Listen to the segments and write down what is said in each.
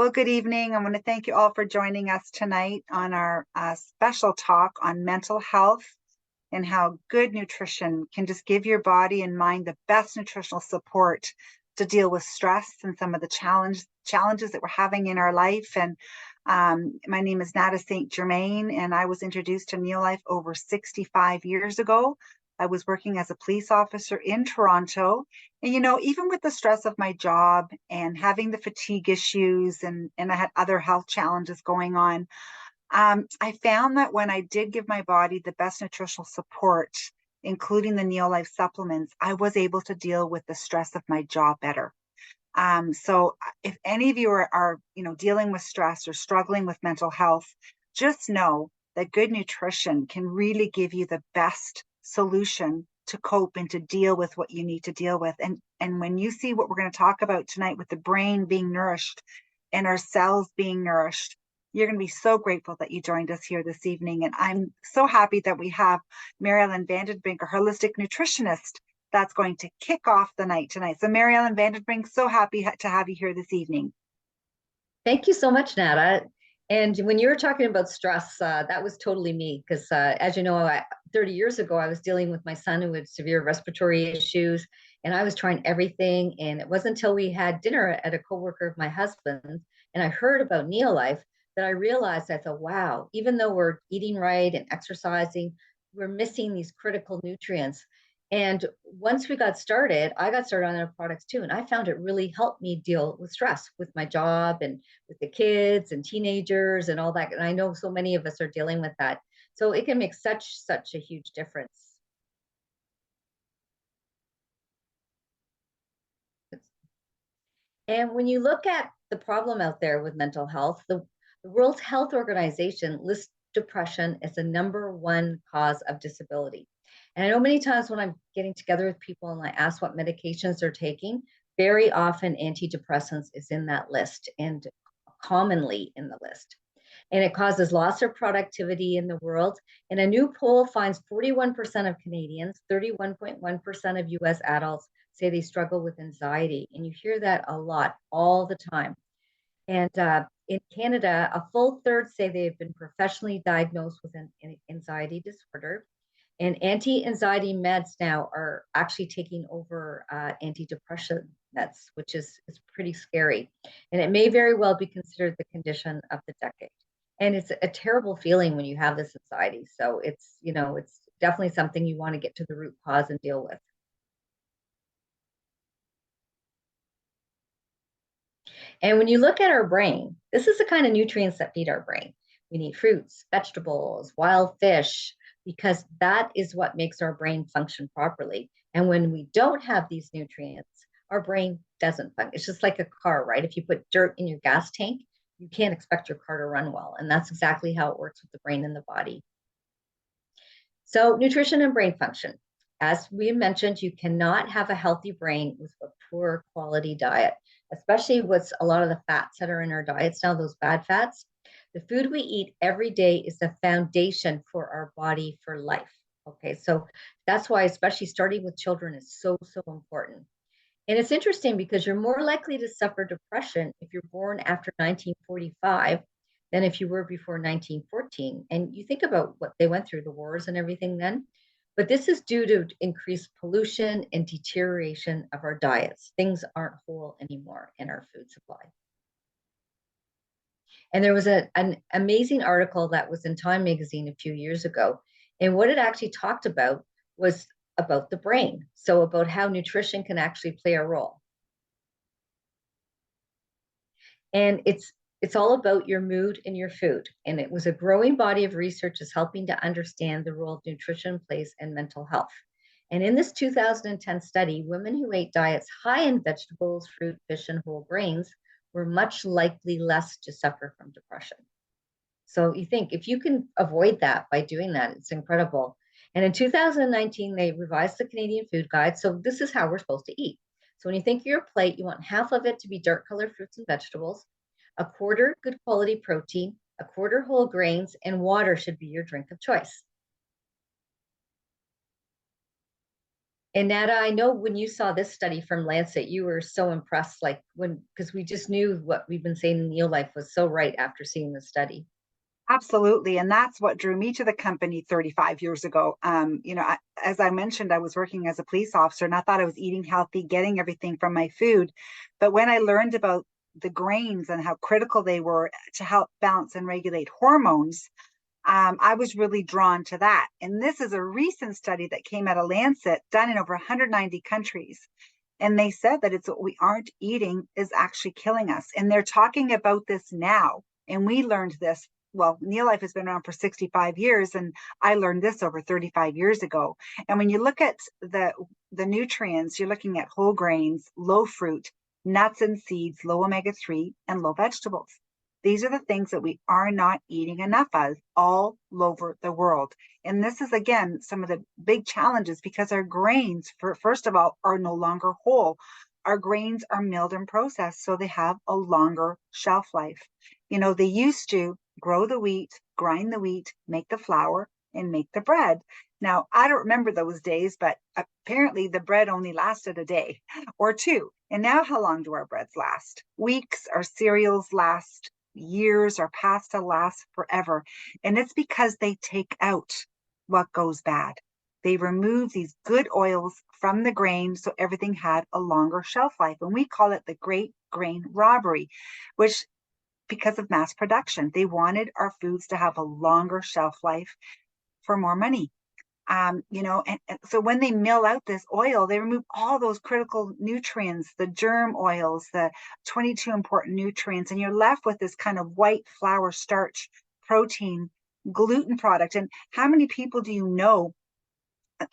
Well, good evening. I want to thank you all for joining us tonight on our special talk on mental health and how good nutrition can just give your body and mind the best nutritional support to deal with stress and some of the challenges that we're having in our life. And my name is Nada St. Germain, and I was introduced to Neolife over 65 years ago. I was working as a police officer in Toronto. And, even with the stress of my job and having the fatigue issues, and I had other health challenges going on, I found that when I did give my body the best nutritional support, including the Neolife supplements, I was able to deal with the stress of my job better. So if any of you are dealing with stress or struggling with mental health, just know that good nutrition can really give you the best solution to cope and to deal with what you need to deal with. And when you see what we're going to talk about tonight with the brain being nourished and our cells being nourished, you're going to be so grateful that you joined us here this evening. And I'm so happy that we have Marilyn Vandenbrink, a holistic nutritionist, that's going to kick off the night tonight. So Marilyn Vandenbrink, so happy to have you here this evening. Thank you so much, Nada. And when you were talking about stress, that was totally me. Because as you know, 30 years ago, I was dealing with my son who had severe respiratory issues, and I was trying everything. And it wasn't until we had dinner at a coworker of my husband's, and I heard about Neolife, that I realized, I thought, wow, even though we're eating right and exercising, we're missing these critical nutrients. And once we got started, I got started on their products too. And I found it really helped me deal with stress with my job and with the kids and teenagers and all that. And I know so many of us are dealing with that. So it can make such a huge difference. And when you look at the problem out there with mental health, the World Health Organization lists depression as the #1 cause of disability. And I know many times when I'm getting together with people and I ask what medications they're taking, very often antidepressants is in that list and commonly in the list. And it causes loss of productivity in the world. And a new poll finds 41% of Canadians, 31.1% of US adults say they struggle with anxiety. And you hear that a lot, all the time. And in Canada, a full third say they've been professionally diagnosed with an anxiety disorder. And anti-anxiety meds now are actually taking over antidepressant meds, which is pretty scary. And it may very well be considered the condition of the decade. And it's a terrible feeling when you have this anxiety. So it's definitely something you want to get to the root cause and deal with. And when you look at our brain, this is the kind of nutrients that feed our brain. We need fruits, vegetables, wild fish, because that is what makes our brain function properly. And when we don't have these nutrients, our brain doesn't function. It's just like a car, right? If you put dirt in your gas tank, you can't expect your car to run well. And that's exactly how it works with the brain and the body. So nutrition and brain function. As we mentioned, you cannot have a healthy brain with a poor quality diet, especially with a lot of the fats that are in our diets now, those bad fats. The food we eat every day is the foundation for our body for life. Okay, so that's why, especially starting with children, is so important. And it's interesting because you're more likely to suffer depression if you're born after 1945 than if you were before 1914. And you think about what they went through, the wars and everything then. But this is due to increased pollution and deterioration of our diets. Things aren't whole anymore in our food supply. And there was an amazing article that was in Time magazine a few years ago. And what it actually talked about was about the brain. So about how nutrition can actually play a role. And it's all about your mood and your food. And it was a growing body of research is helping to understand the role nutrition plays in mental health. And in this 2010 study, women who ate diets high in vegetables, fruit, fish, and whole grains were much likely less to suffer from depression. So you think if you can avoid that by doing that, it's incredible. And in 2019, they revised the Canadian Food Guide. So this is how we're supposed to eat. So when you think of your plate, you want half of it to be dark colored fruits and vegetables, a quarter good quality protein, a quarter whole grains, and water should be your drink of choice. And Nada, I know when you saw this study from Lancet, you were so impressed, like when, because we just knew what we've been saying in Neolife was so right after seeing the study. Absolutely. And that's what drew me to the company 35 years ago. As I mentioned, I was working as a police officer and I thought I was eating healthy, getting everything from my food. But when I learned about the grains and how critical they were to help balance and regulate hormones, I was really drawn to that. And this is a recent study that came out of Lancet, done in over 190 countries. And they said that it's what we aren't eating is actually killing us. And they're talking about this now. And we learned this. Well, Neolife has been around for 65 years, and I learned this over 35 years ago. And when you look at the nutrients, you're looking at whole grains, low fruit, nuts and seeds, low omega-3, and low vegetables. These are the things that we are not eating enough of all over the world. And this is, again, some of the big challenges because our grains, first of all, are no longer whole. Our grains are milled and processed, so they have a longer shelf life. They used to grow the wheat, grind the wheat, make the flour, and make the bread. Now, I don't remember those days, but apparently the bread only lasted a day or two. And now, how long do our breads last? Weeks. Our cereals last years, our pasta lasts forever. And it's because they take out what goes bad. They remove these good oils from the grain so everything had a longer shelf life. And we call it the great grain robbery, which because of mass production, they wanted our foods to have a longer shelf life for more money. And so when they mill out this oil, they remove all those critical nutrients, the germ oils, the 22 important nutrients, and you're left with this kind of white flour starch protein gluten product. And how many people do you know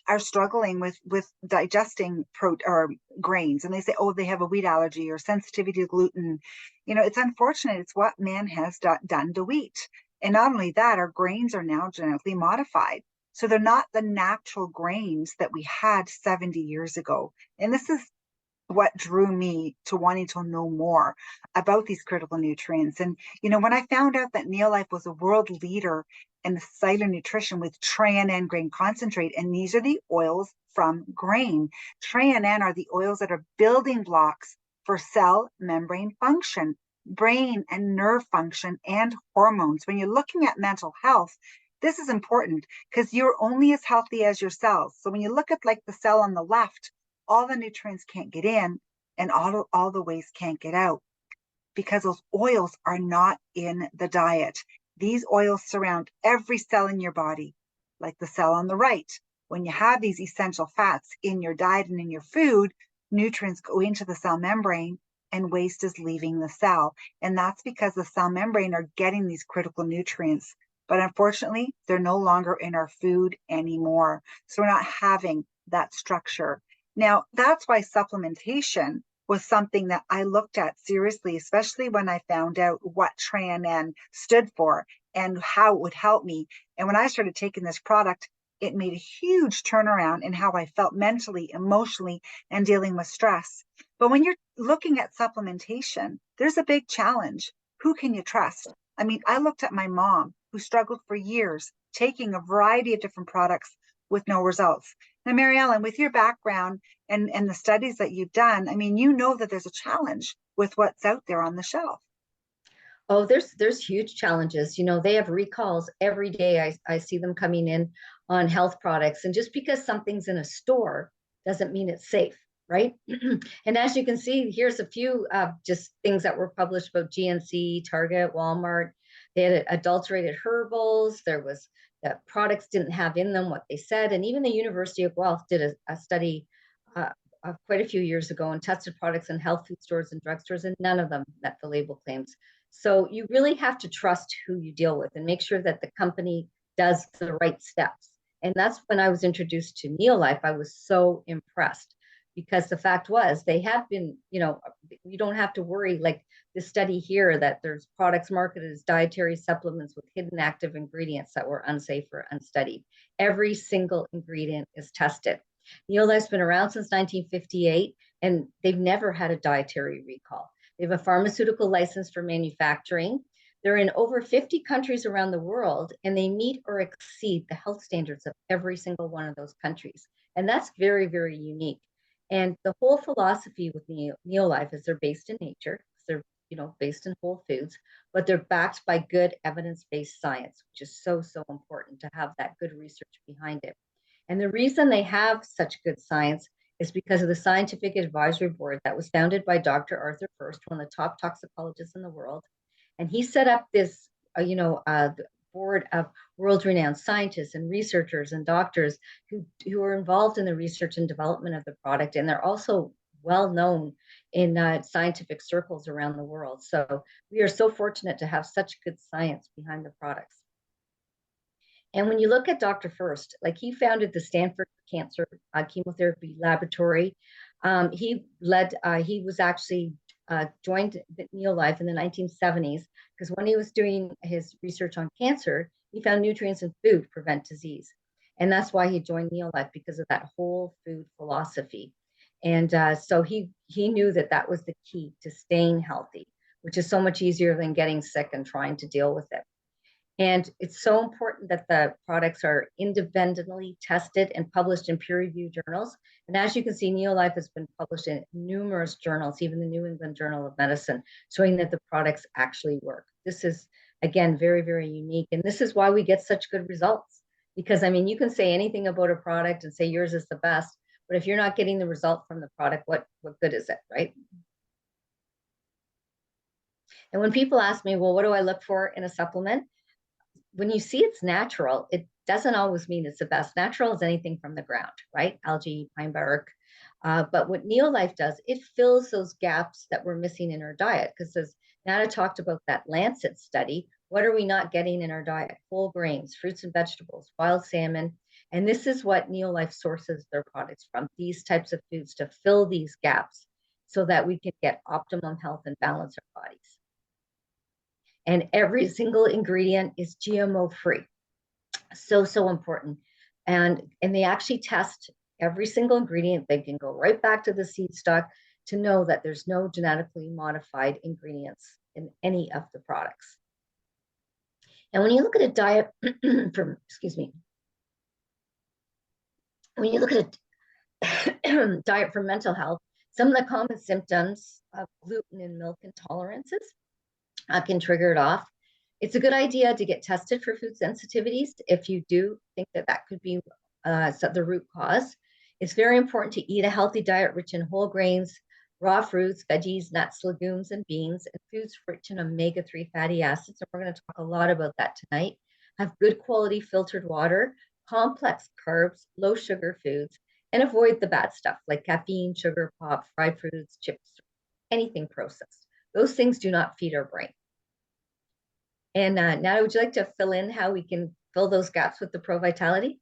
are struggling with digesting or grains, and they say, oh, they have a wheat allergy or sensitivity to gluten? It's unfortunate. It's what man has done to wheat. And not only that, our grains are now genetically modified, so they're not the natural grains that we had 70 years ago. And this is what drew me to wanting to know more about these critical nutrients. And, when I found out that Neolife was a world leader in cellular nutrition with Tran grain concentrate, and these are the oils from grain. Tran are the oils that are building blocks for cell membrane function, brain and nerve function, and hormones. When you're looking at mental health, this is important because you're only as healthy as your cells. So when you look at like the cell on the left, all the nutrients can't get in and all the waste can't get out because those oils are not in the diet. These oils surround every cell in your body, like the cell on the right. When you have these essential fats in your diet and in your food, nutrients go into the cell membrane and waste is leaving the cell. And that's because the cell membrane are getting these critical nutrients. But unfortunately, they're no longer in our food anymore. So we're not having that structure. Now, that's why supplementation was something that I looked at seriously, especially when I found out what Tran stood for and how it would help me. And when I started taking this product, it made a huge turnaround in how I felt mentally, emotionally, and dealing with stress. But when you're looking at supplementation, there's a big challenge. Who can you trust? I mean, I looked at my mom who struggled for years taking a variety of different products with no results. Now, Mary Ellen, with your background and the studies that you've done, I mean, you know that there's a challenge with what's out there on the shelf. Oh, there's huge challenges. They have recalls every day. I see them coming in on health products. And just because something's in a store doesn't mean it's safe, right? And as you can see, here's a few just things that were published about GNC, Target, Walmart. They had adulterated herbals. There was that products didn't have in them what they said. And even the University of Guelph did a study quite a few years ago and tested products in health food stores and drugstores, and none of them met the label claims. So you really have to trust who you deal with and make sure that the company does the right steps. And that's when I was introduced to Neolife. I was so impressed because the fact was they have been, you don't have to worry like the study here that there's products marketed as dietary supplements with hidden active ingredients that were unsafe or unstudied. Every single ingredient is tested. Neolife's been around since 1958 and they've never had a dietary recall. They have a pharmaceutical license for manufacturing. They're in over 50 countries around the world, and they meet or exceed the health standards of every single one of those countries. And that's very, very unique. And the whole philosophy with Neolife is they're based in nature. They're, based in whole foods, but they're backed by good evidence-based science, which is so, so important to have that good research behind it. And the reason they have such good science is because of the scientific advisory board that was founded by Dr. Arthur First, one of the top toxicologists in the world. And he set up this, board of world-renowned scientists and researchers and doctors who are involved in the research and development of the product. And they're also well known in scientific circles around the world. So we are so fortunate to have such good science behind the products. And when you look at Dr. First, like he founded the Stanford Cancer Chemotherapy Laboratory. He was actually joined Neolife in the 1970s because when he was doing his research on cancer, he found nutrients in food prevent disease. And that's why he joined Neolife, because of that whole food philosophy. And so he knew that that was the key to staying healthy, which is so much easier than getting sick and trying to deal with it. And it's so important that the products are independently tested and published in peer-reviewed journals. And as you can see, Neolife has been published in numerous journals, even the New England Journal of Medicine, showing that the products actually work. This is, again, very, very unique. And this is why we get such good results. Because, I mean, you can say anything about a product and say yours is the best, but if you're not getting the result from the product, what good is it, right? And when people ask me, well, what do I look for in a supplement? When you see it's natural, it doesn't always mean it's the best. Natural is anything from the ground, right? Algae, pine bark. But what Neolife does, it fills those gaps that we're missing in our diet. Because as Nana talked about that Lancet study, what are we not getting in our diet? Whole grains, fruits and vegetables, wild salmon. And this is what Neolife sources their products from, these types of foods to fill these gaps so that we can get optimum health and balance our bodies. And every single ingredient is GMO free. So, so important. And they actually test every single ingredient. They can go right back to the seed stock to know that there's no genetically modified ingredients in any of the products. And when you look at a diet from, when you look at a diet for mental health, some of the common symptoms of gluten and milk intolerances can trigger it off. It's a good idea to get tested for food sensitivities if you do think that that could be the root cause. It's very important to eat a healthy diet rich in whole grains, raw fruits, veggies, nuts, legumes, and beans, and foods rich in omega-3 fatty acids. And we're going to talk a lot about that tonight. Have good quality filtered water, complex carbs, low sugar foods, and avoid the bad stuff like caffeine, sugar, pop, fried foods, chips, anything processed. Those things do not feed our brain. And now, would you like to fill in how we can fill those gaps with the Pro Vitality?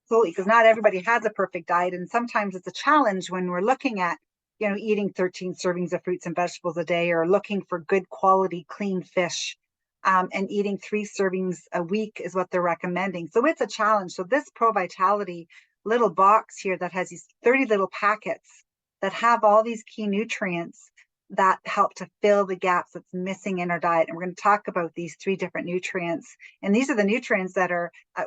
Absolutely, because not everybody has a perfect diet, and sometimes it's a challenge when we're looking at, eating 13 servings of fruits and vegetables a day, or looking for good quality, clean fish, and eating 3 servings a week is what they're recommending. So it's a challenge. So this Pro Vitality little box here that has these 30 little packets that have all these key nutrients that help to fill the gaps that's missing in our diet. And we're going to talk about these 3 different nutrients. And these are the nutrients that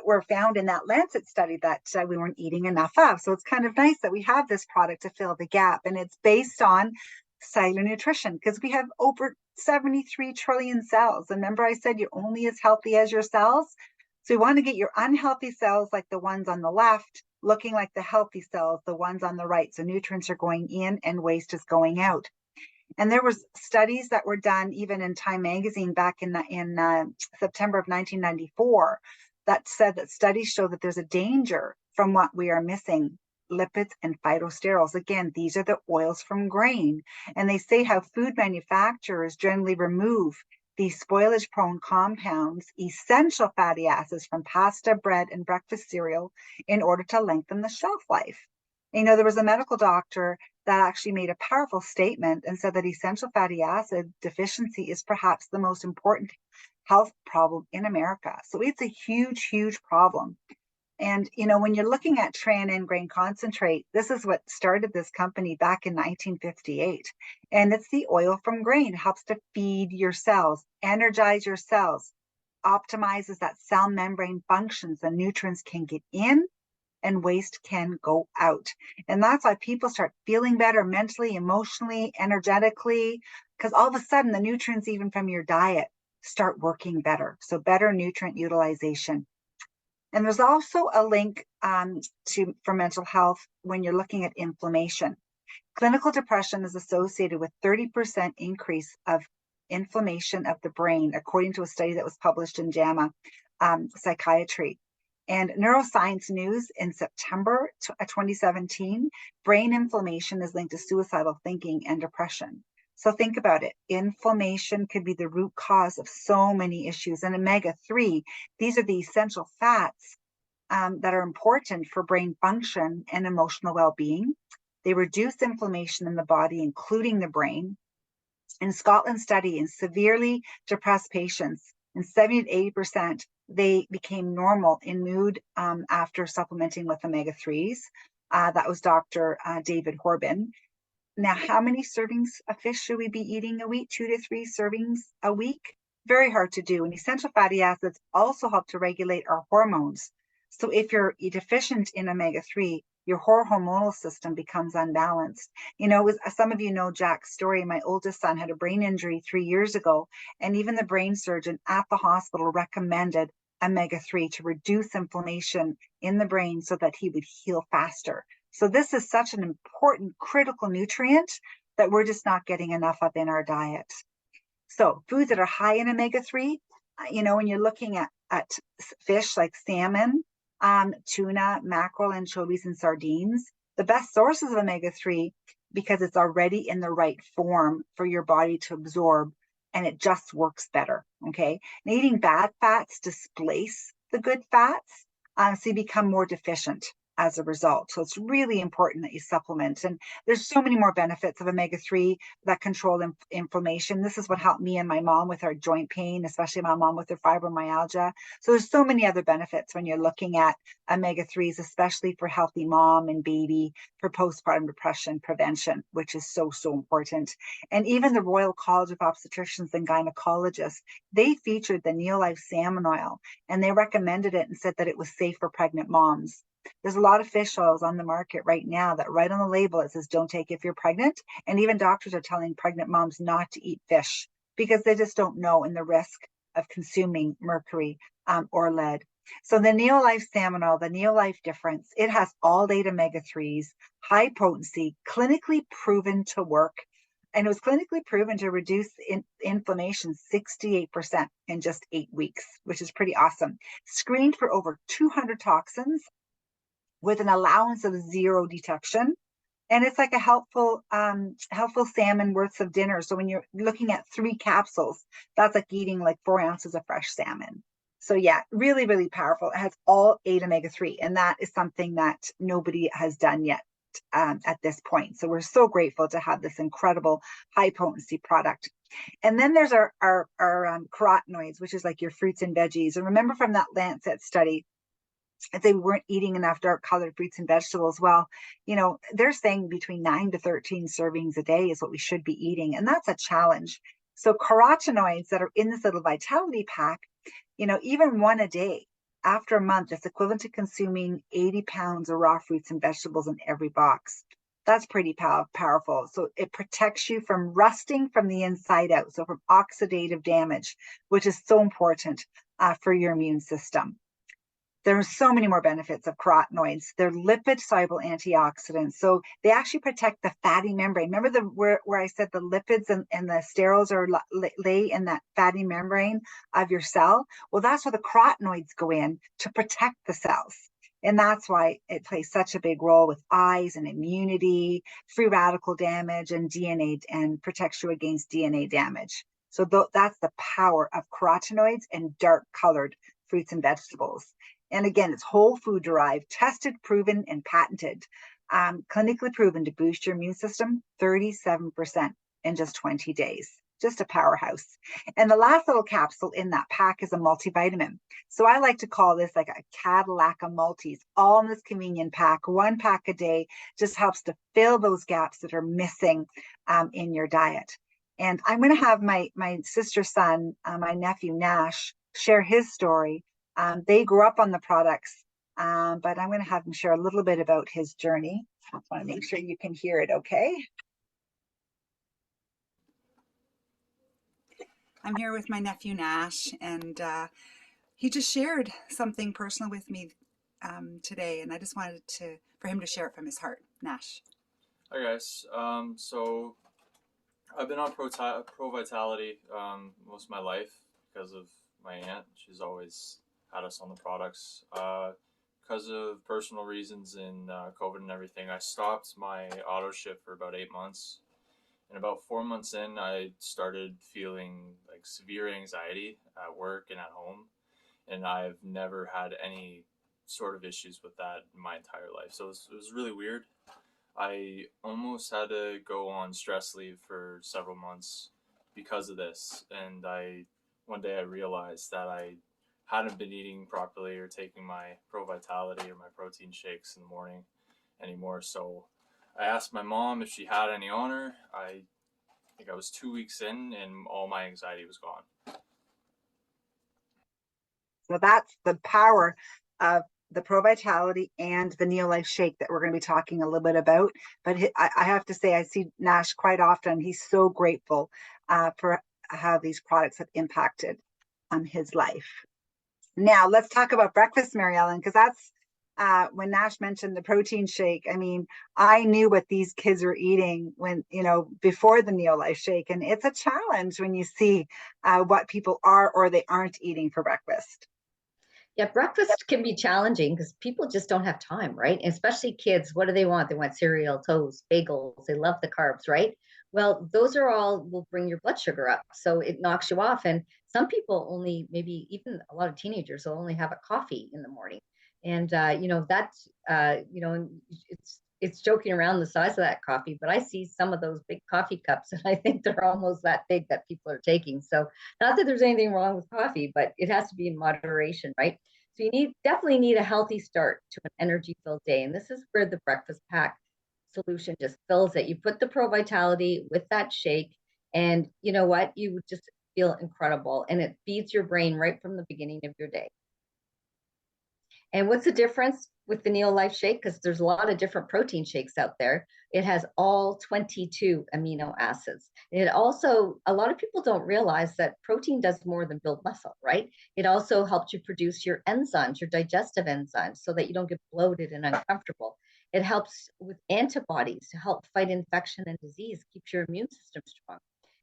were found in that Lancet study that we weren't eating enough of. So it's kind of nice that we have this product to fill the gap. And it's based on cellular nutrition, because we have over 73 trillion cells. And remember I said you're only as healthy as your cells? So you want to get your unhealthy cells, like the ones on the left, looking like the healthy cells, the ones on the right. So nutrients are going in and waste is going out. And there was studies that were done even in Time magazine back in September of 1994 that said that studies show that there's a danger from what we are missing: lipids and phytosterols. Again, these are the oils from grain. And they say how food manufacturers generally remove these spoilage-prone compounds, essential fatty acids from pasta, bread, and breakfast cereal in order to lengthen the shelf life. There was a medical doctor that actually made a powerful statement and said that essential fatty acid deficiency is perhaps the most important health problem in America. So it's a huge, huge problem. And, when you're looking at tran grain concentrate, this is what started this company back in 1958. And it's the oil from grain. It helps to feed your cells, energize your cells, optimizes that cell membrane functions. The nutrients can get in and waste can go out. And that's why people start feeling better mentally, emotionally, energetically, because all of a sudden the nutrients, even from your diet, start working better. So better nutrient utilization. And there's also a link for mental health when you're looking at inflammation. Clinical depression is associated with 30% increase of inflammation of the brain, according to a study that was published in JAMA Psychiatry. And Neuroscience News in September 2017, brain inflammation is linked to suicidal thinking and depression. So think about it. Inflammation could be the root cause of so many issues. And omega-3, these are the essential fats that are important for brain function and emotional well-being. They reduce inflammation in the body, including the brain. In Scotland's study in severely depressed patients, in 70 to 80%, they became normal in mood after supplementing with omega-3s. That was Dr. David Horbin. Now, how many servings of fish should we be eating a week? 2 to 3 servings a week? Very hard to do. And essential fatty acids also help to regulate our hormones. So if you're deficient in omega-3, your hormonal system becomes unbalanced. You know, some of you know Jack's story. My oldest son had a brain injury 3 years ago, and even the brain surgeon at the hospital recommended omega-3 to reduce inflammation in the brain so that he would heal faster. So this is such an important, critical nutrient that we're just not getting enough of in our diet. So foods that are high in omega-3, you know, when you're looking at fish like salmon, tuna, mackerel, anchovies, and sardines, the best sources of omega-3 because it's already in the right form for your body to absorb, and it just works better, okay? And eating bad fats displace the good fats, so you become more deficient as a result. So it's really important that you supplement. And there's so many more benefits of omega-3 that control inflammation. This is what helped me and my mom with our joint pain, especially my mom with her fibromyalgia. So there's so many other benefits when you're looking at omega-3s, especially for healthy mom and baby, for postpartum depression prevention, which is so, so important. And even the Royal College of Obstetricians and Gynecologists, they featured the Neolife salmon oil, and they recommended it and said that it was safe for pregnant moms. There's a lot of fish oils on the market right now that right on the label it says don't take if you're pregnant. And even doctors are telling pregnant moms not to eat fish because they just don't know in the risk of consuming mercury or lead. So the Neolife salmon oil, the Neolife difference, it has all day omega-3s, high potency, clinically proven to work. And it was clinically proven to reduce inflammation 68% in just 8 weeks, which is pretty awesome. Screened for over 200 toxins, with an allowance of 0 detection. And it's like a helpful salmon worth of dinner. So when you're looking at 3 capsules, that's like eating like 4 ounces of fresh salmon. So yeah, really, really powerful. It has all 8 omega-3, and that is something that nobody has done yet at this point. So we're so grateful to have this incredible high potency product. And then there's our carotenoids, which is like your fruits and veggies. And remember from that Lancet study, if they weren't eating enough dark colored fruits and vegetables, well, you know, they're saying between 9 to 13 servings a day is what we should be eating. And that's a challenge. So carotenoids that are in this little vitality pack, you know, even one a day after a month, it's equivalent to consuming 80 pounds of raw fruits and vegetables in every box. That's pretty powerful. So it protects you from rusting from the inside out. So from oxidative damage, which is so important for your immune system. There are so many more benefits of carotenoids. They're lipid-soluble antioxidants. So they actually protect the fatty membrane. Remember where I said the lipids and the sterols are lay in that fatty membrane of your cell? Well, that's where the carotenoids go in to protect the cells. And that's why it plays such a big role with eyes and immunity, free radical damage, and DNA, and protects you against DNA damage. So that's the power of carotenoids and dark-colored fruits and vegetables. And again, it's whole food derived, tested, proven, and patented, clinically proven to boost your immune system 37% in just 20 days. Just a powerhouse. And the last little capsule in that pack is a multivitamin. So I like to call this like a Cadillac of multis, all in this convenient pack. 1 pack a day just helps to fill those gaps that are missing in your diet. And I'm going to have my sister's son, my nephew Nash, share his story. They grew up on the products but I'm going to have him share a little bit about his journey. I want to make sure you can hear it okay. I'm here with my nephew Nash, and he just shared something personal with me today, and I just wanted for him to share it from his heart. Nash. Hi guys. So I've been on Pro Vitality most of my life because of my aunt. She's always had us on the products. Because of personal reasons in COVID and everything, I stopped my auto ship for about 8 months. And about 4 months in, I started feeling like severe anxiety at work and at home. And I've never had any sort of issues with that in my entire life. So it was really weird. I almost had to go on stress leave for several months because of this. And one day I realized that I hadn't been eating properly or taking my Pro Vitality or my protein shakes in the morning anymore. So I asked my mom if she had any on her. I think I was 2 weeks in and all my anxiety was gone. So that's the power of the Pro Vitality and the Neolife Shake that we're going to be talking a little bit about. But I have to say, I see Nash quite often. He's so grateful for how these products have impacted his life. Now, let's talk about breakfast, Mary Ellen, because that's when Nash mentioned the protein shake. I mean, I knew what these kids were eating when, before the Neolife Shake. And it's a challenge when you see what people are or they aren't eating for breakfast. Yeah, breakfast can be challenging because people just don't have time, right? And especially kids, what do they want? They want cereal, toast, bagels. They love the carbs, right? Well, those are all will bring your blood sugar up. So it knocks you off. And some people only, maybe even a lot of teenagers will only have a coffee in the morning. And, that's, it's joking around the size of that coffee, but I see some of those big coffee cups and I think they're almost that big that people are taking. So not that there's anything wrong with coffee, but it has to be in moderation, right? So you definitely need a healthy start to an energy-filled day. And this is where the breakfast pack solution just fills it. You put the Pro Vitality with that shake, and you know what? You would just feel incredible. And it feeds your brain right from the beginning of your day. And what's the difference with the Neolife Shake? Because there's a lot of different protein shakes out there. It has all 22 amino acids. It also, a lot of people don't realize that protein does more than build muscle, right? It also helps you produce your enzymes, your digestive enzymes, so that you don't get bloated and uncomfortable. It helps with antibodies to help fight infection and disease, keeps your immune system strong.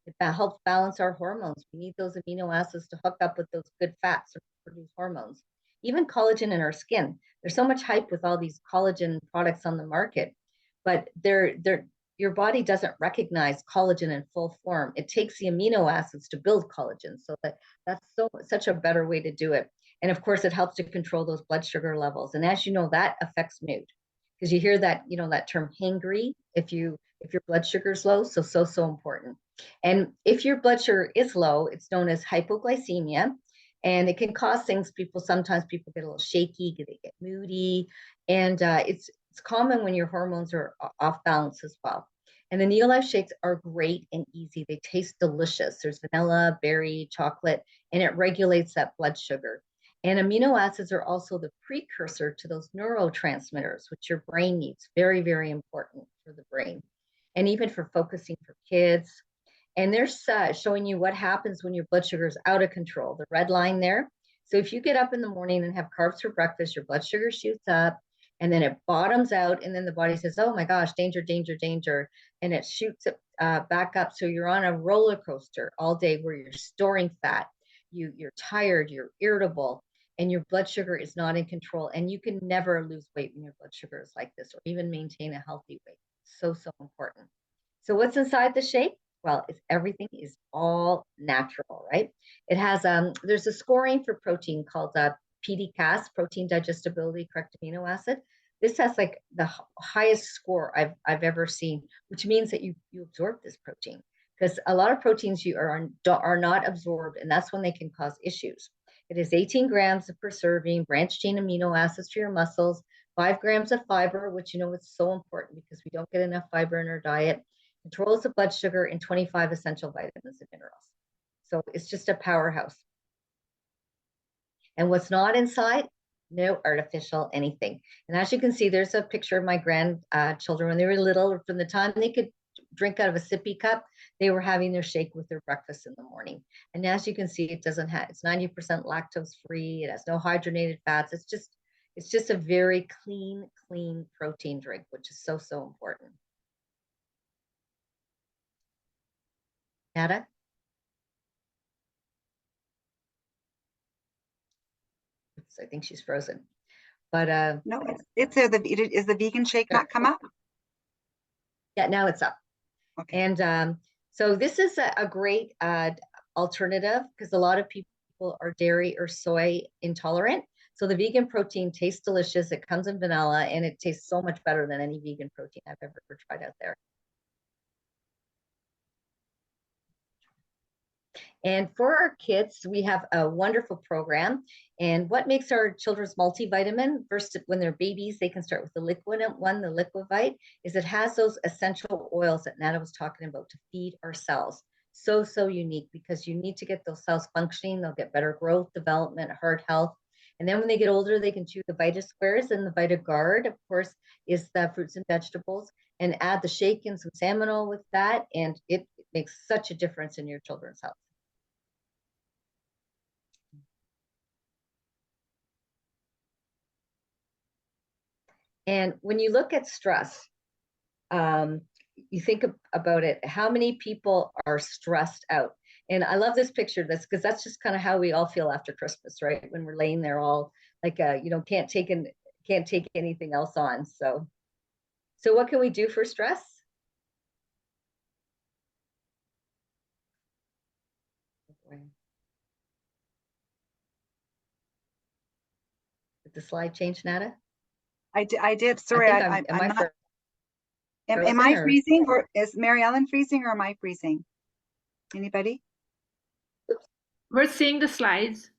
It helps balance our hormones. We need those amino acids to hook up with those good fats to produce hormones. Even collagen in our skin. There's so much hype with all these collagen products on the market, but your body doesn't recognize collagen in full form. It takes the amino acids to build collagen. So that's such a better way to do it. And of course, it helps to control those blood sugar levels. And as you know, that affects mood because you hear that, that term hangry if your blood sugar is low. So important. And if your blood sugar is low, it's known as hypoglycemia. And it can cause things. Sometimes people get a little shaky, they get moody, and it's common when your hormones are off balance as well. And the Neolife shakes are great and easy. They taste delicious. There's vanilla, berry, chocolate, and it regulates that blood sugar. And amino acids are also the precursor to those neurotransmitters, which your brain needs. Very, very important for the brain. And even for focusing for kids, and they're showing you what happens when your blood sugar is out of control, the red line there. So if you get up in the morning and have carbs for breakfast, your blood sugar shoots up and then it bottoms out. And then the body says, oh my gosh, danger, danger, danger. And it shoots it back up. So you're on a roller coaster all day where you're storing fat. You're tired, you're irritable, and your blood sugar is not in control. And you can never lose weight when your blood sugar is like this or even maintain a healthy weight. So important. So what's inside the shake? Well, everything is all natural, right? It has there's a scoring for protein called PDCAS, protein digestibility correct amino acid. This has like the highest score I've ever seen, which means that you absorb this protein because a lot of proteins are not absorbed, and that's when they can cause issues. It is 18 grams per serving, branched chain amino acids for your muscles, 5 grams of fiber, which is so important because we don't get enough fiber in our diet. Controls the blood sugar, and 25 essential vitamins and minerals. So it's just a powerhouse. And what's not inside? No artificial anything. And as you can see, there's a picture of my grandchildren when they were little. From the time they could drink out of a sippy cup, they were having their shake with their breakfast in the morning. And as you can see, it doesn't have, it's 90% lactose free. It has no hydrogenated fats. It's just a very clean protein drink, which is so, so important. Nada? Oops, I think she's frozen. But No, it's there. Is the vegan shake not come up? yeah, now it's up. Okay. And so this is a great alternative because a lot of people are dairy or soy intolerant. So the vegan protein tastes delicious. It comes in vanilla and it tastes so much better than any vegan protein I've ever tried out there. And for our kids, we have a wonderful program. And what makes our children's multivitamin, first, when they're babies, they can start with the liquid one, the Liquivite, is it has those essential oils that Nana was talking about to feed our cells. So, so unique because you need to get those cells functioning. They'll get better growth, development, heart health. And then when they get older, they can choose the Vita Squares, and the Vita Guard, of course, is the fruits and vegetables, and add the shake and some salmon oil with that. And it makes such a difference in your children's health. And when you look at stress, you think about it, how many people are stressed out? And I love this picture, because that's just kind of how we all feel after Christmas, right? When we're laying there all like, can't take anything else on. So what can we do for stress? Did the slide change, Nada? I did. Sorry, I'm not. Am I freezing, or is Mary Ellen freezing, or am I freezing? Anybody? We're seeing the slides.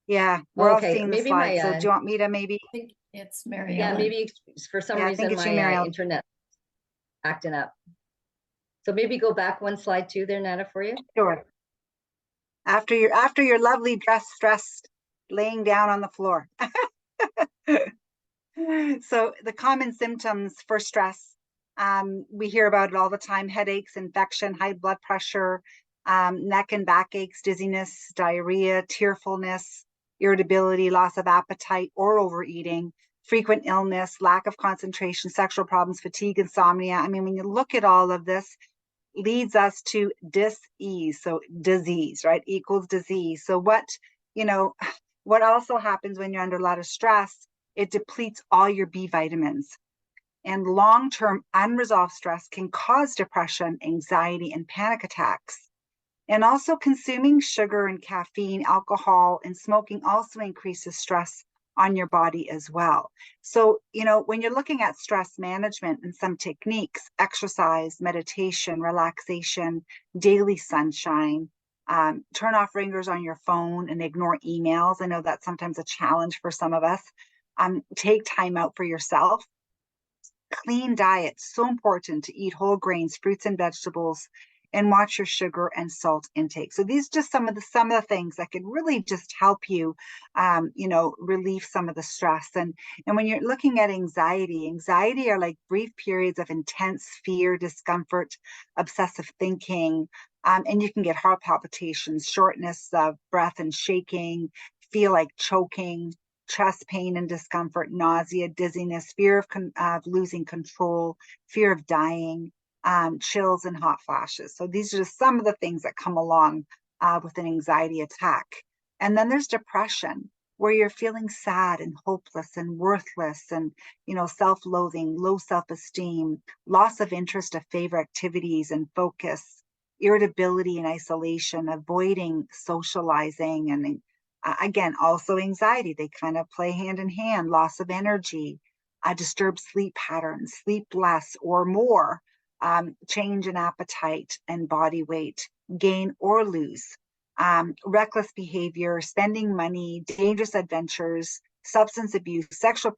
Yeah, we're all seeing the slides. So do you want me to maybe? I think it's Mary Yeah, Ellen. maybe for some reason my internet acting up. So maybe go back one slide too there, Nana, for you. Sure. After your lovely dress, stressed, laying down on the floor. So the common symptoms for stress, we hear about it all the time: headaches, infection, high blood pressure, neck and back aches, dizziness, diarrhea, tearfulness, irritability, loss of appetite or overeating, frequent illness, lack of concentration, sexual problems, fatigue, insomnia. I mean, when you look at all of this, leads us to dis-ease. So disease, right, equals disease. So what also happens when you're under a lot of stress, it depletes all your B vitamins. And long-term unresolved stress can cause depression, anxiety, and panic attacks. And also consuming sugar and caffeine, alcohol, and smoking also increases stress on your body as well. So, when you're looking at stress management and some techniques, exercise, meditation, relaxation, daily sunshine, turn off ringers on your phone and ignore emails. I know that's sometimes a challenge for some of us. Take time out for yourself. Clean diet, so important to eat whole grains, fruits and vegetables, and watch your sugar and salt intake. So these are just some of the things that could really just help you, relieve some of the stress. And when you're looking at anxiety are like brief periods of intense fear, discomfort, obsessive thinking, and you can get heart palpitations, shortness of breath and shaking, feel like choking, chest pain and discomfort, nausea, dizziness, fear of losing control, fear of dying, chills and hot flashes. So these are just some of the things that come along with an anxiety attack. And then there's depression, where you're feeling sad and hopeless and worthless, and self-loathing, low self-esteem, loss of interest of favorite activities and focus, irritability and isolation, avoiding socializing, and again, also anxiety. They kind of play hand in hand. Loss of energy, disturbed sleep patterns, sleep less or more, change in appetite and body weight, gain or lose, reckless behavior, spending money, dangerous adventures, substance abuse, sexual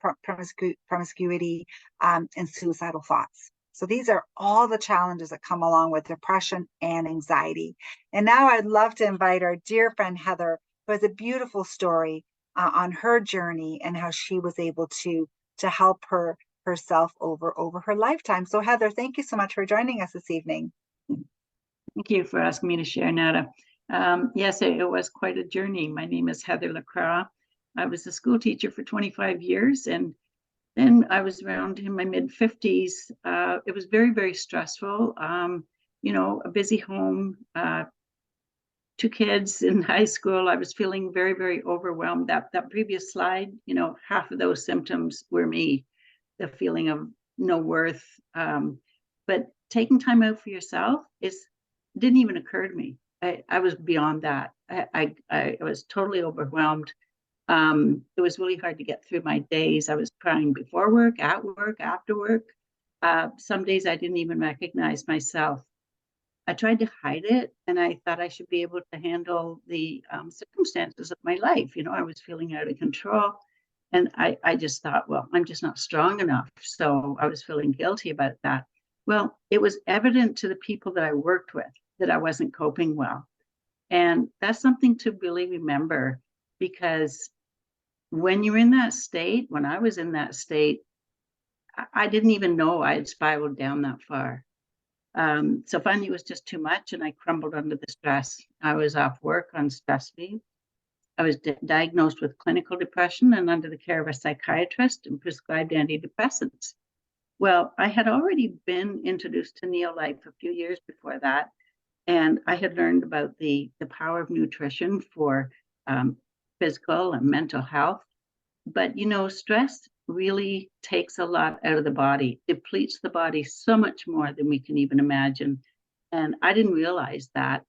promiscuity, and suicidal thoughts. So these are all the challenges that come along with depression and anxiety. And now I'd love to invite our dear friend Heather, who has a beautiful story on her journey and how she was able to help herself over her lifetime. So Heather, thank you so much for joining us this evening. Thank you for asking me to share, Nada. Yes, it was quite a journey. My name is Heather Lacroix. I was a school teacher for 25 years, and then I was around in my mid-50s. It was very, very stressful. A busy home, 2 kids in high school. I was feeling very, very overwhelmed. That previous slide, half of those symptoms were me, the feeling of no worth. But taking time out for yourself didn't even occur to me. I was beyond that. I was totally overwhelmed. It was really hard to get through my days. I was crying before work, at work, after work. Some days I didn't even recognize myself. I tried to hide it, and I thought I should be able to handle the circumstances of my life. I was feeling out of control, and I just thought, well, I'm just not strong enough. So I was feeling guilty about that. Well, it was evident to the people that I worked with that I wasn't coping well. And that's something to really remember, because when you're in that state, when I was in that state, I didn't even know I had spiraled down that far. So finally, it was just too much, and I crumbled under the stress. I was off work on stress leave. I was diagnosed with clinical depression and under the care of a psychiatrist and prescribed antidepressants. Well, I had already been introduced to Neolife a few years before that, and I had learned about the power of nutrition for physical and mental health. But stress really takes a lot out of the body, depletes the body so much more than we can even imagine. And I didn't realize that.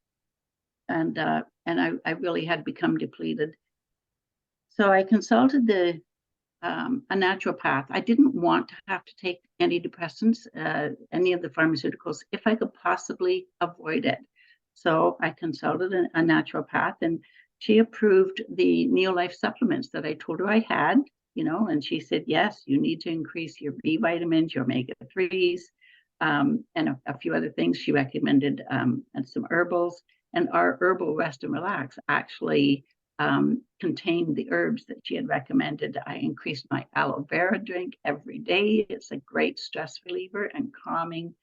And I really had become depleted. So I consulted a naturopath. I didn't want to have to take antidepressants, any of the pharmaceuticals, if I could possibly avoid it. So I consulted a naturopath, and she approved the Neolife supplements that I told her I had, and she said, yes, you need to increase your B vitamins, your omega-3s, and a few other things. She recommended and some herbals, and our herbal Rest and Relax actually contained the herbs that she had recommended. I increased my aloe vera drink every day. It's a great stress reliever and calming.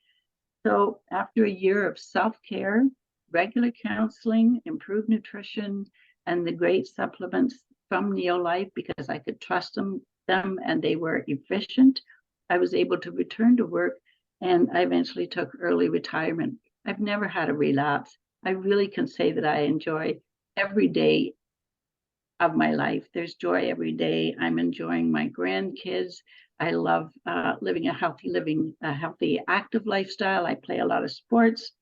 So after a year of self-care, regular counseling, improved nutrition, and the great supplements from Neolife, because I could trust them and they were efficient, I was able to return to work, and I eventually took early retirement. I've never had a relapse. I really can say that I enjoy every day of my life. There's joy every day. I'm enjoying my grandkids. I love living a healthy, active lifestyle. I play a lot of sports.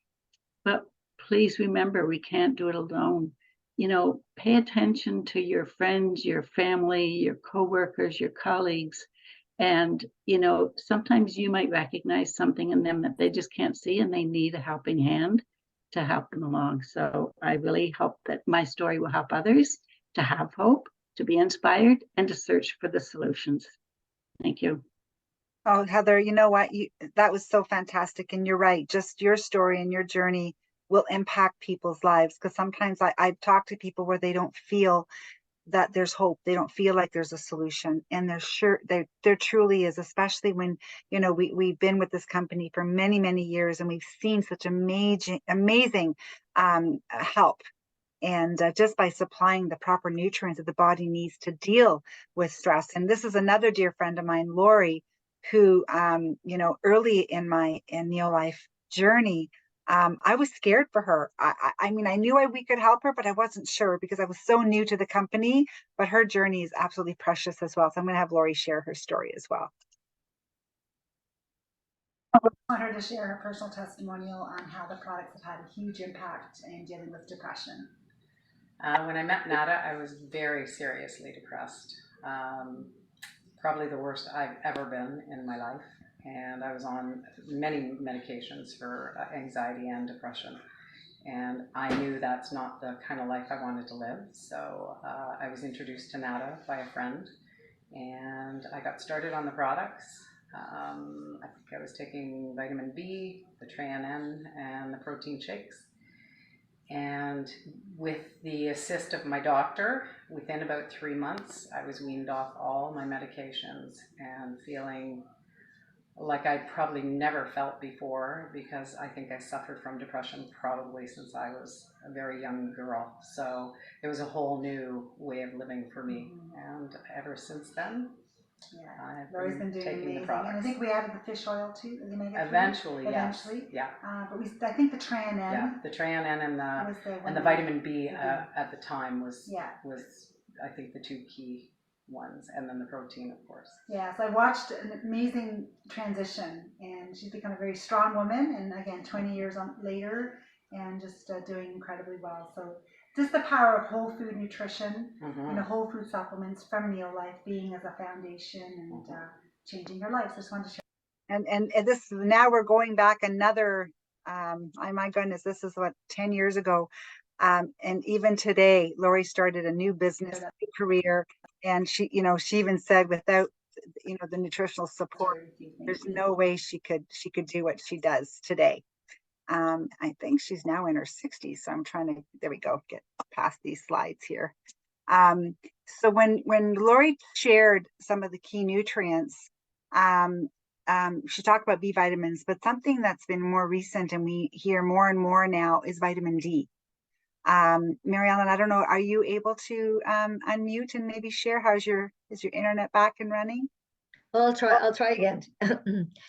But please remember, we can't do it alone. Pay attention to your friends, your family, your coworkers, your colleagues. And, sometimes you might recognize something in them that they just can't see, and they need a helping hand to help them along. So I really hope that my story will help others to have hope, to be inspired, and to search for the solutions. Thank you. Oh, Heather, you know what? That was so fantastic. And you're right. Just your story and your journey will impact people's lives. Because sometimes I've talked to people where they don't feel that there's hope. They don't feel like there's a solution. And there truly is, especially when, we've been with this company for many, many years, and we've seen such amazing help. And just by supplying the proper nutrients that the body needs to deal with stress. And this is another dear friend of mine, Lori, who, early in Neolife journey, I was scared for her. I mean, I knew we could help her, but I wasn't sure because I was so new to the company. But her journey is absolutely precious as well. So I'm going to have Lori share her story as well. I want her to share her personal testimonial on how the products have had a huge impact in dealing with depression. When I met Nada, I was very seriously depressed. Probably the worst I've ever been in my life. And I was on many medications for anxiety and depression. And I knew that's not the kind of life I wanted to live. So I was introduced to Nada by a friend, and I got started on the products. I think I was taking vitamin B, the Tran N, and the protein shakes. And with the assist of my doctor, within about 3 months, I was weaned off all my medications and feeling like I probably never felt before, because I think I suffered from depression probably since I was a very young girl. So it was a whole new way of living for me. And ever since then, Yeah, I've Lori's been doing taking amazing, the products. and I think we added the fish oil too, the omega-3. Eventually, Eventually, yes. Yeah. But I think the Tran Yeah, the Tran and the vitamin B at the time was I think the two key ones, and then the protein, of course. Yeah, so I watched an amazing transition, and she's become a very strong woman, and again, 20 years later, and just doing incredibly well. So just the power of whole food nutrition and whole food supplements from Neolife being as a foundation and changing her life. So I just wanted to share. And this, now we're going back another, oh my goodness, this is what, 10 years ago. And even today, Lori started a new business, a new career. And she, she even said without, the nutritional support, there's no way she could do what she does today. I think she's now in her 60s. So I'm trying to, there we go, get past these slides here. So when Lori shared some of the key nutrients, she talked about B vitamins, but something that's been more recent and we hear more and more now is vitamin D. Mary Ellen, I don't know, are you able to unmute and maybe share? Is your internet back and running? Well, I'll try again.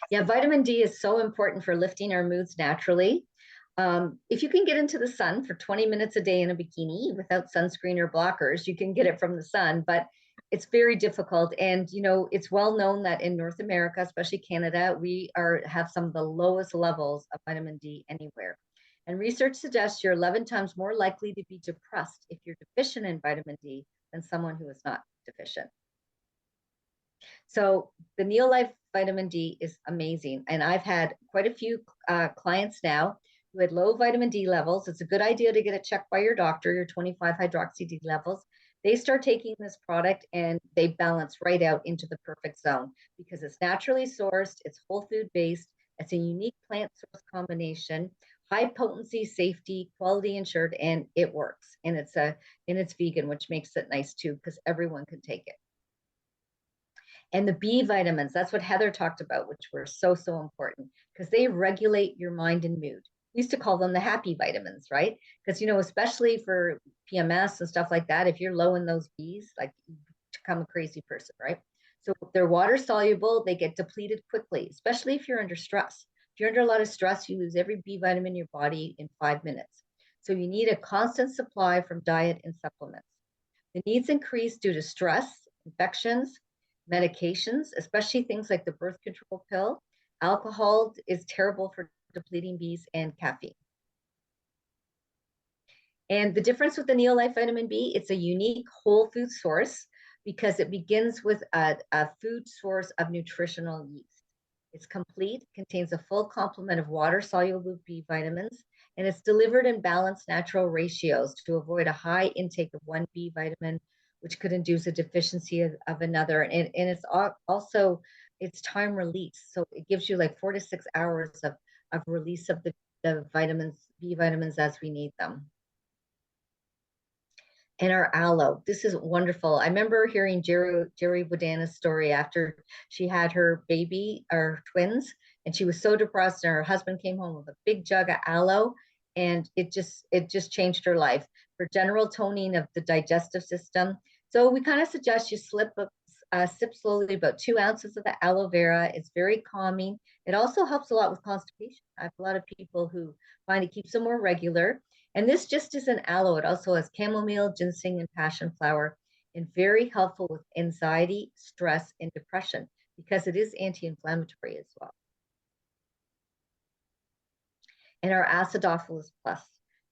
Yeah, vitamin D is so important for lifting our moods naturally. If you can get into the sun for 20 minutes a day in a bikini without sunscreen or blockers, you can get it from the sun, but it's very difficult. And, it's well known that in North America, especially Canada, we have some of the lowest levels of vitamin D anywhere. And research suggests you're 11 times more likely to be depressed if you're deficient in vitamin D than someone who is not deficient. So the Neolife vitamin D is amazing. And I've had quite a few clients now who had low vitamin D levels. It's a good idea to get it checked by your doctor, your 25 hydroxy D levels. They start taking this product and they balance right out into the perfect zone because it's naturally sourced, it's whole food based, it's a unique plant source combination, high potency, safety, quality ensured, and it works. And it's vegan, which makes it nice too, because everyone can take it. And the B vitamins, that's what Heather talked about, which were so, so important because they regulate your mind and mood. We used to call them the happy vitamins, right? Because, especially for PMS and stuff like that, if you're low in those Bs, like you become a crazy person, right? So they're water soluble, they get depleted quickly, especially if you're under stress. If you're under a lot of stress, you lose every B vitamin in your body in 5 minutes. So you need a constant supply from diet and supplements. The needs increase due to stress, infections, medications, especially things like the birth control pill. Alcohol is terrible for depleting Bs, and caffeine. And the difference with the Neolife vitamin B, it's a unique whole food source because it begins with a food source of nutritional yeast. It's complete, contains a full complement of water-soluble B vitamins, and it's delivered in balanced natural ratios to avoid a high intake of one B vitamin, which could induce a deficiency of another. And it's also, it's time release. So it gives you like 4 to 6 hours of release of the vitamins, B vitamins as we need them. And our aloe, this is wonderful. I remember hearing Jerry Bodana's story after she had her baby, or twins, and she was so depressed and her husband came home with a big jug of aloe, and it just changed her life for general toning of the digestive system. So we kind of suggest you sip slowly about 2 ounces of the aloe vera. It's very calming. It also helps a lot with constipation. I have a lot of people who find it keeps them more regular. And this just isn't aloe. It also has chamomile, ginseng, and passion flower, and very helpful with anxiety, stress, and depression because it is anti-inflammatory as well. And our acidophilus plus,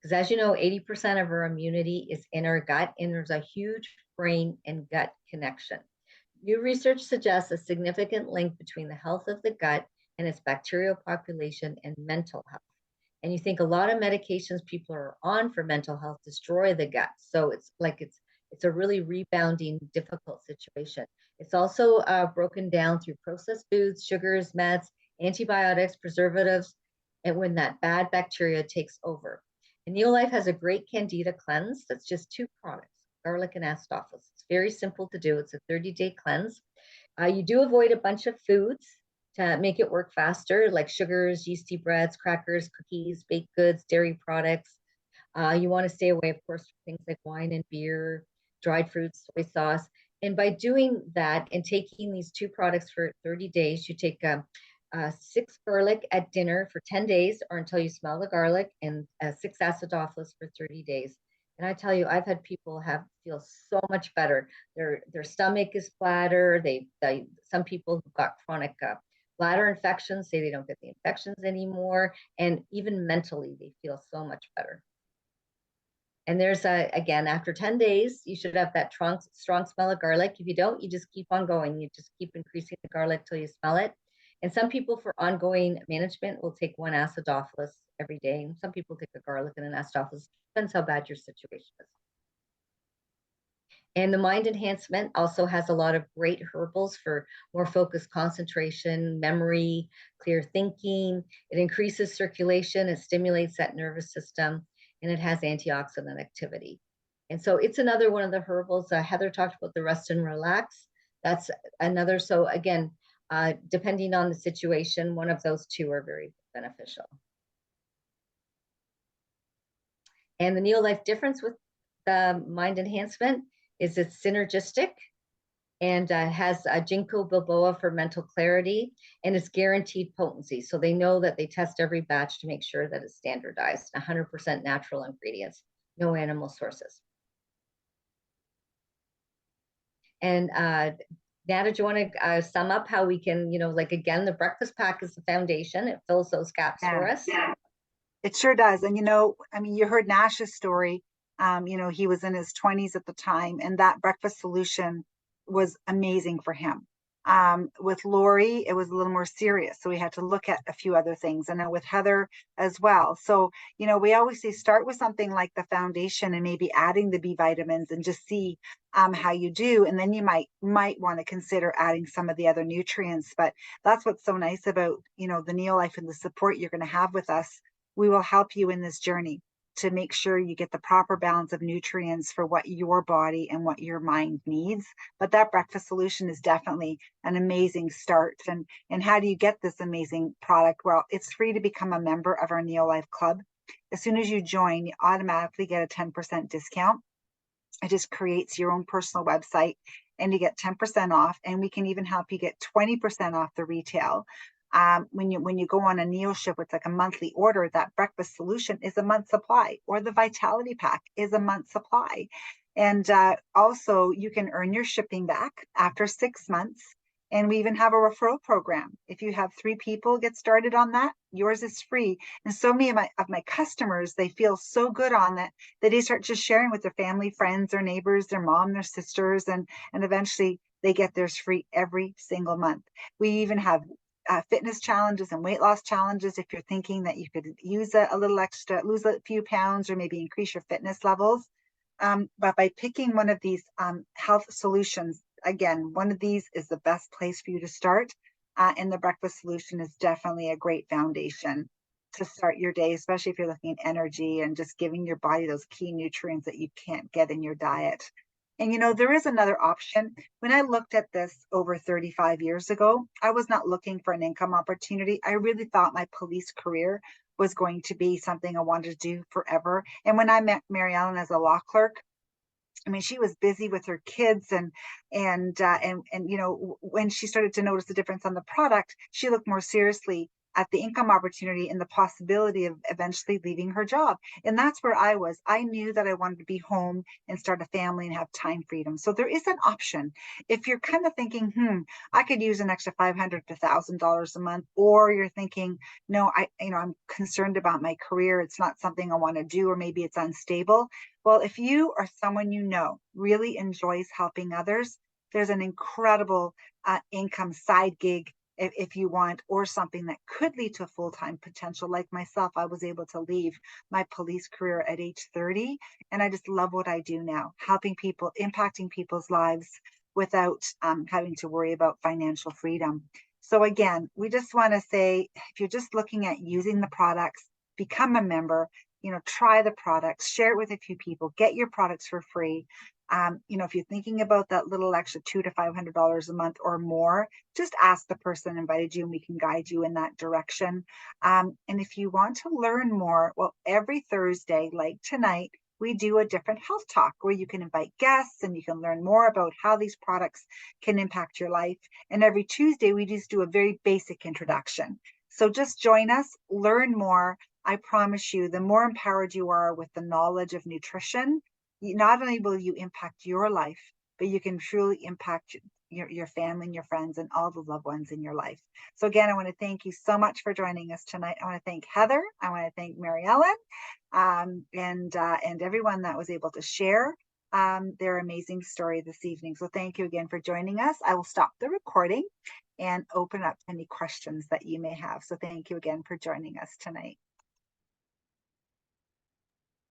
because as you know, 80% of our immunity is in our gut, and there's a huge brain and gut connection. New research suggests a significant link between the health of the gut and its bacterial population and mental health. And you think a lot of medications people are on for mental health destroy the gut. So it's like it's a really rebounding, difficult situation. It's also broken down through processed foods, sugars, meds, antibiotics, preservatives, and when that bad bacteria takes over. And Neolife has a great Candida cleanse that's just 2 products, garlic and acidophilus. It's very simple to do. It's a 30-day cleanse. You do avoid a bunch of foods to make it work faster, like sugars, yeasty breads, crackers, cookies, baked goods, dairy products. You want to stay away, of course, from things like wine and beer, dried fruits, soy sauce. And by doing that and taking these 2 products for 30 days, you take 6 garlic at dinner for 10 days or until you smell the garlic, and 6 acidophilus for 30 days. And I tell you, I've had people feel so much better. Their stomach is flatter. Some people who've got chronic bladder infections say they don't get the infections anymore, and even mentally they feel so much better. And there's again, after 10 days, you should have that strong smell of garlic. If you don't, you just keep on going. You just keep increasing the garlic till you smell it. And some people, for ongoing management, will take 1 acidophilus every day. And some people take a garlic and an acidophilus. Depends how bad your situation is. And the mind enhancement also has a lot of great herbals for more focused concentration, memory, clear thinking. It increases circulation, it stimulates that nervous system, and it has antioxidant activity. And so it's another one of the herbals. Heather talked about the rest and relax. That's another. So again, depending on the situation, one of those 2 are very beneficial. And the Neolife difference with the mind enhancement is it's synergistic and has ginkgo biloba for mental clarity, and it's guaranteed potency. So they know that they test every batch to make sure that it's standardized, 100% natural ingredients, no animal sources. And Nada, do you want to sum up how we can, like, again, the breakfast pack is the foundation. It fills those gaps for us. Yeah. It sure does. And, I mean, you heard Nash's story. He was in his 20s at the time, and that breakfast solution was amazing for him. With Lori, it was a little more serious. So we had to look at a few other things, and then with Heather as well. So, we always say start with something like the foundation and maybe adding the B vitamins and just see how you do. And then you might want to consider adding some of the other nutrients. But that's what's so nice about, the Neolife and the support you're going to have with us. We will help you in this journey to make sure you get the proper balance of nutrients for what your body and what your mind needs. But that breakfast solution is definitely an amazing start. And how do you get this amazing product? Well, it's free to become a member of our Neolife Club. As soon as you join, you automatically get a 10% discount. It just creates your own personal website and you get 10% off. And we can even help you get 20% off the retail. When you go on a NeoShip, it's like a monthly order. That breakfast solution is a month supply, or the Vitality Pack is a month supply. And also you can earn your shipping back after 6 months. And we even have a referral program. If you have 3 people get started on that, yours is free. And so many of my customers, they feel so good on that they start just sharing with their family, friends, their neighbors, their mom, their sisters, and eventually they get theirs free every single month. We even have fitness challenges and weight loss challenges if you're thinking that you could use a little extra, lose a few pounds, or maybe increase your fitness levels. But by picking one of these health solutions, again, one of these is the best place for you to start. And the breakfast solution is definitely a great foundation to start your day, especially if you're looking at energy and just giving your body those key nutrients that you can't get in your diet. And, there is another option. When I looked at this over 35 years ago, I was not looking for an income opportunity. I really thought my police career was going to be something I wanted to do forever. And when I met Mary Ellen as a law clerk, I mean, she was busy with her kids and when she started to notice the difference on the product, she looked more seriously at the income opportunity and the possibility of eventually leaving her job. And that's where I was. I knew that I wanted to be home and start a family and have time freedom. So there is an option. If you're kind of thinking, I could use an extra $500 to $1,000 a month, or you're thinking, no, I'm concerned about my career. It's not something I want to do, or maybe it's unstable. Well, if you or someone really enjoys helping others, there's an incredible income side gig if you want, or something that could lead to full-time potential. Like myself, I was able to leave my police career at age 30, and I just love what I do now, helping people, impacting people's lives without having to worry about financial freedom. So again, we just want to say, if you're just looking at using the products, become a member. try the products, share it with a few people, get your products for free. If you're thinking about that little extra $200 to $500 a month or more, just ask the person that invited you and we can guide you in that direction. And if you want to learn more, well, every Thursday, like tonight, we do a different health talk where you can invite guests and you can learn more about how these products can impact your life. And every Tuesday, we just do a very basic introduction. So just join us, learn more. I promise you, the more empowered you are with the knowledge of nutrition, not only will you impact your life, but you can truly impact your family and your friends and all the loved ones in your life. So again, I want to thank you so much for joining us tonight. I want to thank Heather. I want to thank Mary Ellen, and everyone that was able to share their amazing story this evening. So thank you again for joining us. I will stop the recording and open up any questions that you may have. So thank you again for joining us tonight.